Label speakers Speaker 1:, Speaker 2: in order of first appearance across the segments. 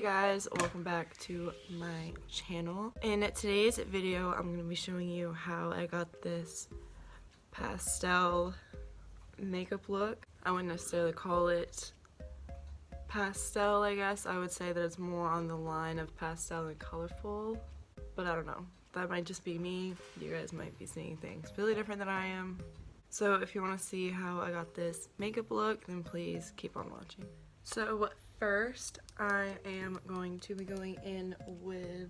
Speaker 1: guys, welcome back to my channel. In today's video, I'm going to be showing you how I got this pastel makeup look. I wouldn't necessarily call it pastel, I guess. I would say that it's more on the line of pastel and colorful, but I don't know. That might just be me. You guys might be seeing things really different than I am. So if you want to see how I got this makeup look, then please keep on watching. So first, I am going to be going in with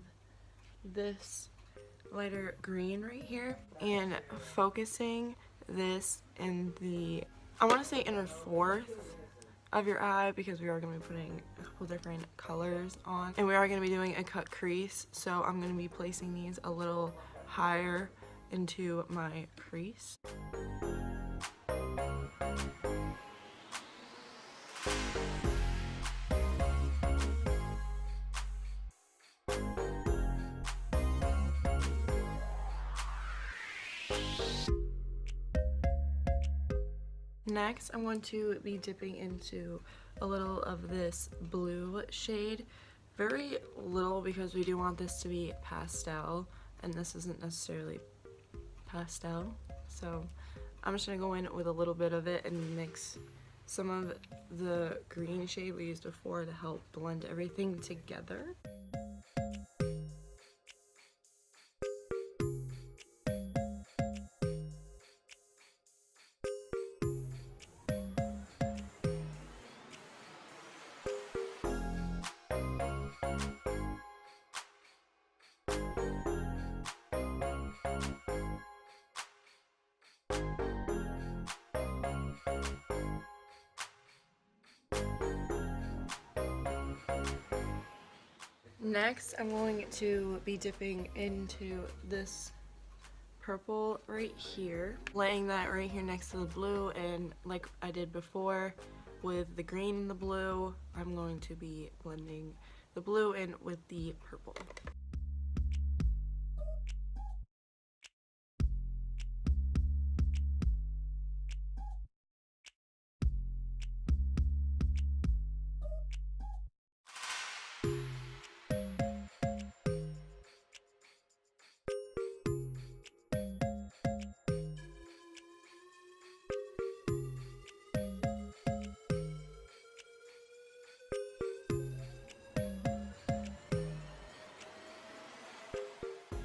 Speaker 1: this lighter green right here and focusing this in the, I want to say inner fourth of your eye, because we are going to be putting a couple different colors on and we are going to be doing a cut crease, so I'm going to be placing these a little higher into my crease. Next, I'm going to be dipping into a little of this blue shade. Very little, because we do want this to be pastel, and this isn't necessarily pastel. So I'm just going to go in with a little bit of it and mix some of the green shade we used before to help blend everything together. Next, I'm going to be dipping into this purple right here, laying that right here next to the blue, and like I did before with the green and the blue, I'm going to be blending the blue in with the purple.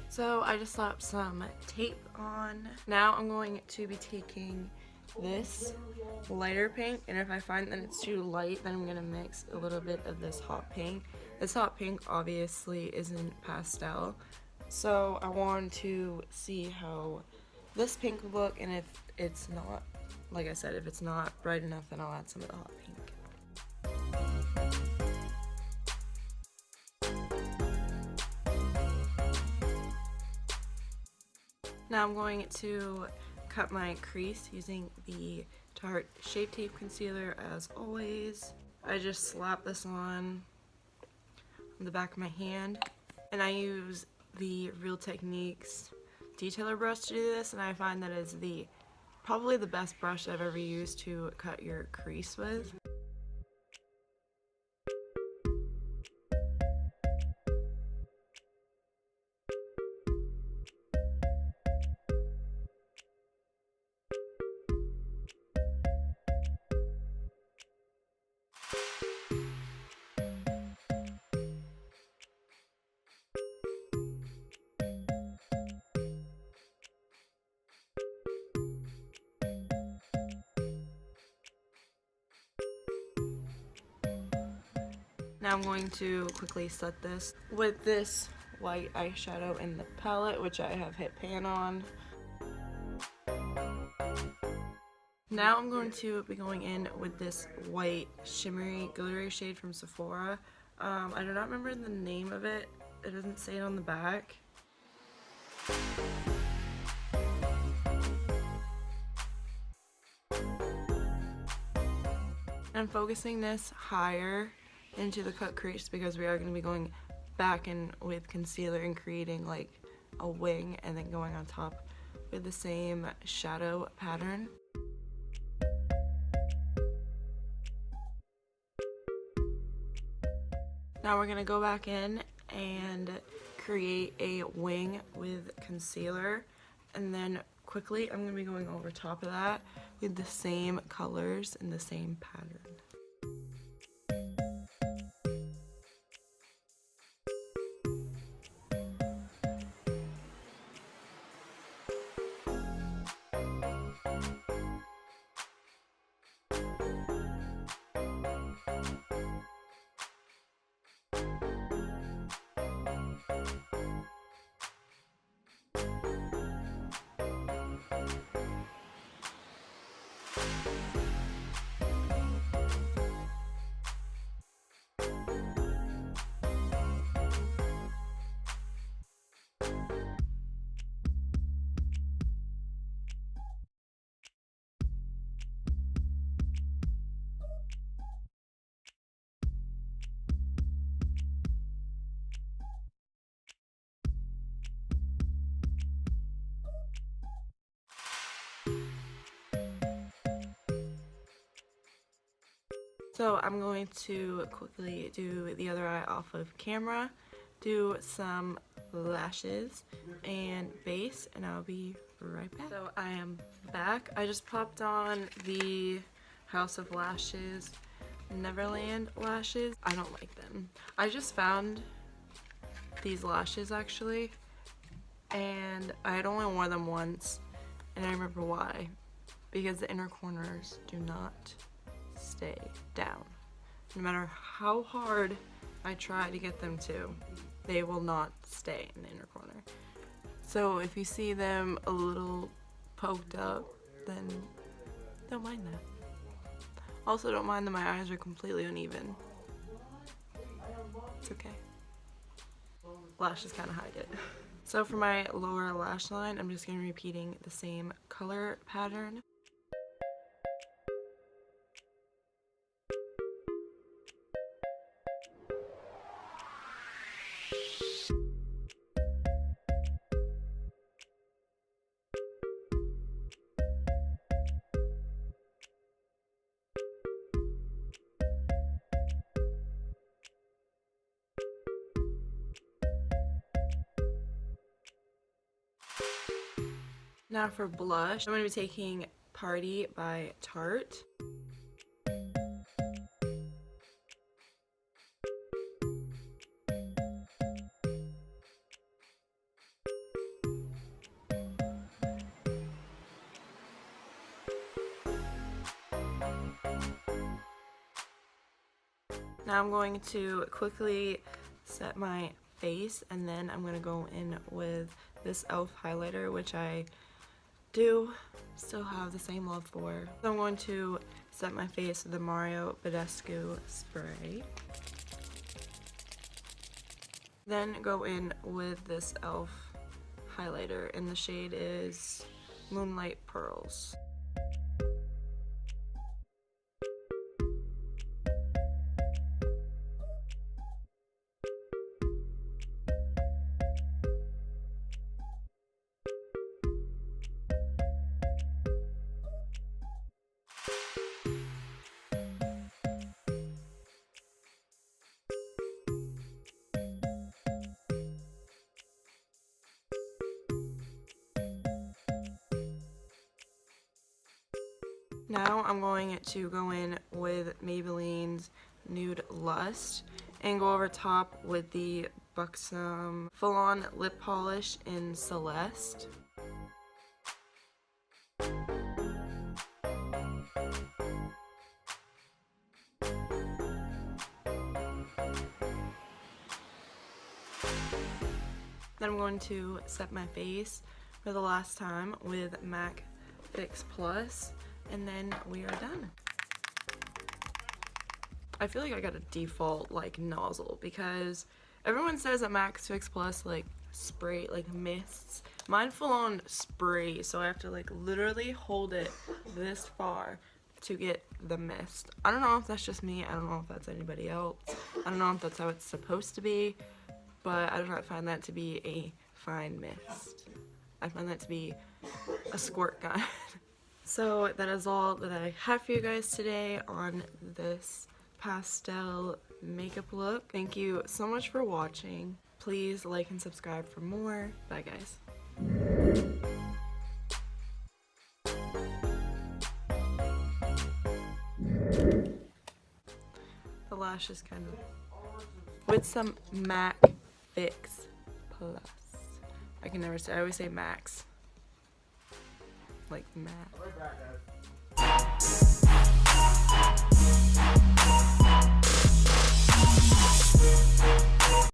Speaker 1: So I just slapped some tape on. Now I'm going to be taking this lighter pink, and if I find that it's too light, then I'm going to mix a little bit of this hot pink. This hot pink obviously isn't pastel, so I want to see how this pink will look, and if it's not, like I said, if it's not bright enough, then I'll add some of the hot pink. Now I'm going to cut my crease using the Tarte Shape Tape Concealer as always. I just slap this on the back of my hand, and I use the Real Techniques detailer brush to do this, and I find that it's probably the best brush I've ever used to cut your crease with. Now I'm going to quickly set this with this white eyeshadow in the palette, which I have hit pan on. Now I'm going to be going in with this white shimmery glittery shade from Sephora. I do not remember the name of it. It doesn't say it on the back. I'm focusing this higher into the cut crease, because we are going to be going back in with concealer and creating like a wing, and then going on top with the same shadow pattern. Now we're gonna go back in and create a wing with concealer, and then quickly I'm gonna be going over top of that with the same colors and the same pattern. So I'm going to quickly do the other eye off of camera, do some lashes and base, and I'll be right back. So I am back. I just popped on the House of Lashes Neverland lashes. I don't like them. I just found these lashes actually, and I had only worn them once, and I remember why. Because the inner corners do not stay down. No matter how hard I try to get them to, they will not stay in the inner corner. So if you see them a little poked up, then don't mind that. Also, don't mind that my eyes are completely uneven. It's okay. Lashes kind of hide it. So for my lower lash line, I'm just going to be repeating the same color pattern. Now for blush, I'm going to be taking Party by Tarte. Now I'm going to quickly set my face, and then I'm going to go in with this e.l.f. highlighter, which I do still have the same love for. So I'm going to set my face with the Mario Badescu spray. Then go in with this e.l.f. highlighter, and the shade is Moonlight Pearls. Now I'm going to go in with Maybelline's Nude Lust and go over top with the Buxom Full-On Lip Polish in Celeste. Then I'm going to set my face for the last time with MAC Fix Plus, and then we are done. I feel like I got a default like nozzle because everyone says that MAC Fix Plus like spray like mists. Mine full on spray, so I have to like literally hold it this far to get the mist. I don't know if that's just me. I don't know if that's anybody else. I don't know if that's how it's supposed to be, but I do not find that to be a fine mist. I find that to be a squirt gun. So that is all that I have for you guys today on this pastel makeup look. Thank you so much for watching. Please like and subscribe for more. Bye guys. The lash is kind of with some MAC Fix Plus. I can never say, I always say Max. Like Mac.